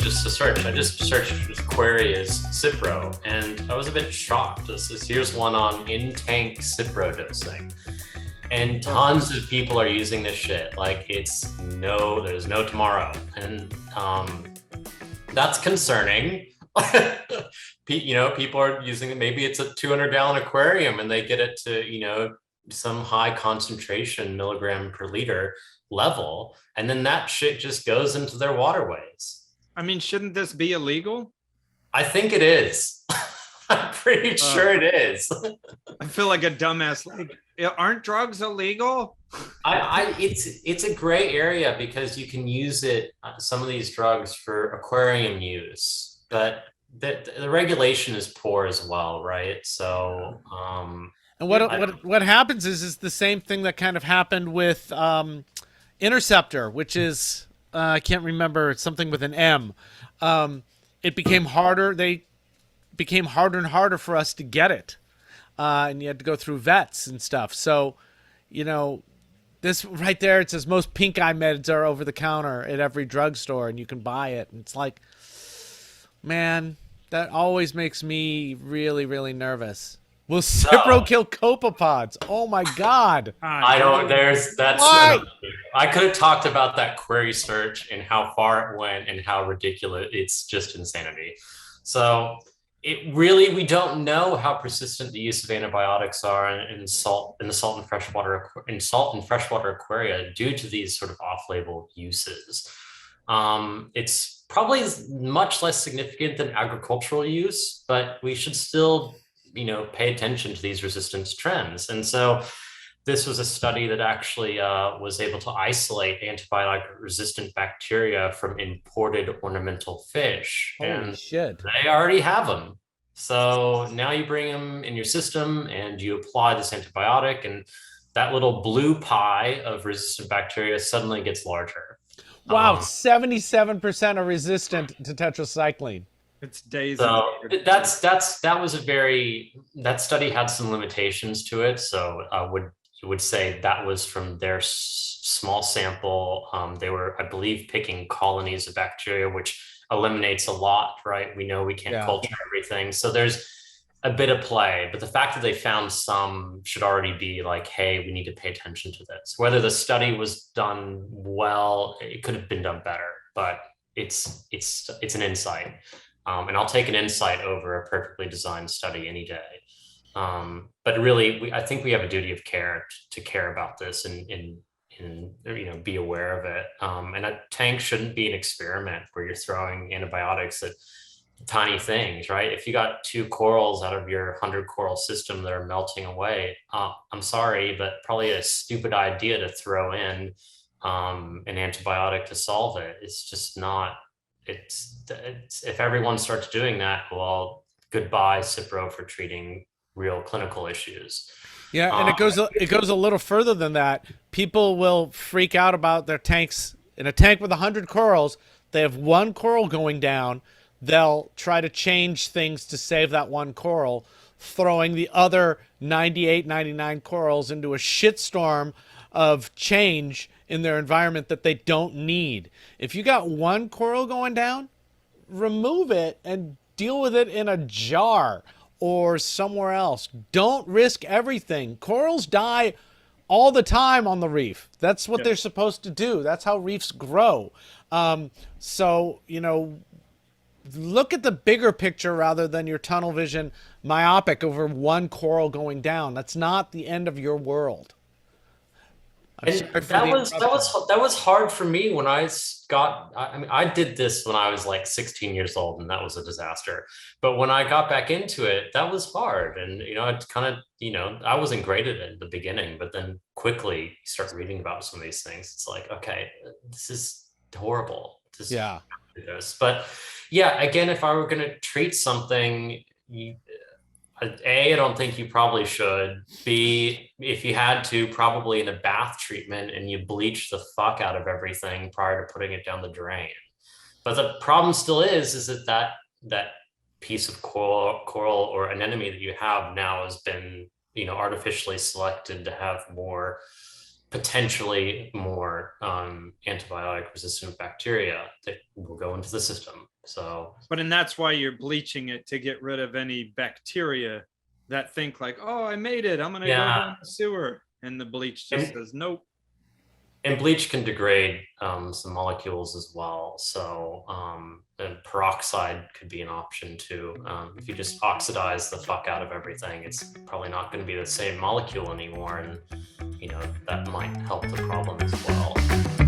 just a search. I just searched query as Cipro, and I was a bit shocked. Here's one on in-tank Cipro dosing. And tons of people are using this shit. Like there's no tomorrow. And that's concerning. People are using it. Maybe it's a 200-gallon aquarium and they get it to, some high concentration milligram per liter level. And then that shit just goes into their waterways. I mean, shouldn't this be illegal? I think it is. I'm pretty sure it is. I feel like a dumbass. Like, aren't drugs illegal? It's a gray area because you can use it, some of these drugs for aquarium use, but the regulation is poor as well, right? So, and what happens is the same thing that kind of happened with Interceptor, which is I can't remember, something with an M. It became harder. They became harder and harder for us to get it, and you had to go through vets and stuff. So, this right there, it says most pink eye meds are over the counter at every drugstore, and you can buy it. And it's like, man, that always makes me really, really nervous. Will Cipro kill copepods? Oh my God! I don't. I could have talked about that query search and how far it went and how ridiculous. It's just insanity. So we don't know how persistent the use of antibiotics are in salt and freshwater aquaria due to these sort of off-label uses. It's probably much less significant than agricultural use, but we should still pay attention to these resistance trends. And so this was a study that actually was able to isolate antibiotic resistant bacteria from imported ornamental fish. Holy shit. They already have them. So now you bring them in your system and you apply this antibiotic, and that little blue pie of resistant bacteria suddenly gets larger. Wow, 77% are resistant to tetracycline. It's days. So that study had some limitations to it. So I would say that was from their small sample. They were, I believe, picking colonies of bacteria, which eliminates a lot, right? We know we can't culture everything. So there's a bit of play, but the fact that they found some should already be like, hey, we need to pay attention to this. Whether the study was done well, it could have been done better, but it's an insight. And I'll take an insight over a perfectly designed study any day. But really, I think we have a duty of care to care about this and be aware of it. And a tank shouldn't be an experiment where you're throwing antibiotics at tiny things, right? If you got 2 corals out of your 100 coral system that are melting away, I'm sorry, but probably a stupid idea to throw in an antibiotic to solve it. It's just not. It's if everyone starts doing that, well, goodbye Cipro for treating real clinical issues. Yeah, and it goes a little further than that. People will freak out about their tanks. In a tank with 100 corals, they have 1 coral going down. They'll try to change things to save that 1 coral, throwing the other 98, 99 corals into a shitstorm of change in their environment that they don't need. If you got 1 coral going down, remove it and deal with it in a jar or somewhere else. Don't risk everything. Corals die all the time on the reef. That's what they're supposed to do. That's how reefs grow. So, look at the bigger picture rather than your tunnel vision myopic over 1 coral going down. That's not the end of your world. That was hard for me when I did this when I was like 16 years old, and that was a disaster. But when I got back into it, that was hard. And, it's kind of, I wasn't great at it in the beginning, but then quickly you start reading about some of these things. It's like, okay, this is horrible. But yeah, again, if I were going to treat something, A, I don't think you probably should. B, if you had to, probably in a bath treatment and you bleach the fuck out of everything prior to putting it down the drain. But the problem still is that piece of coral or anemone that you have now has been, artificially selected to have potentially more antibiotic resistant bacteria that will go into the system. So, and that's why you're bleaching it, to get rid of any bacteria that think like, oh, I made it, I'm gonna go down the sewer, and the bleach just says nope. And bleach can degrade some molecules as well. So and peroxide could be an option too. If you just oxidize the fuck out of everything, it's probably not going to be the same molecule anymore, and that might help the problem as well.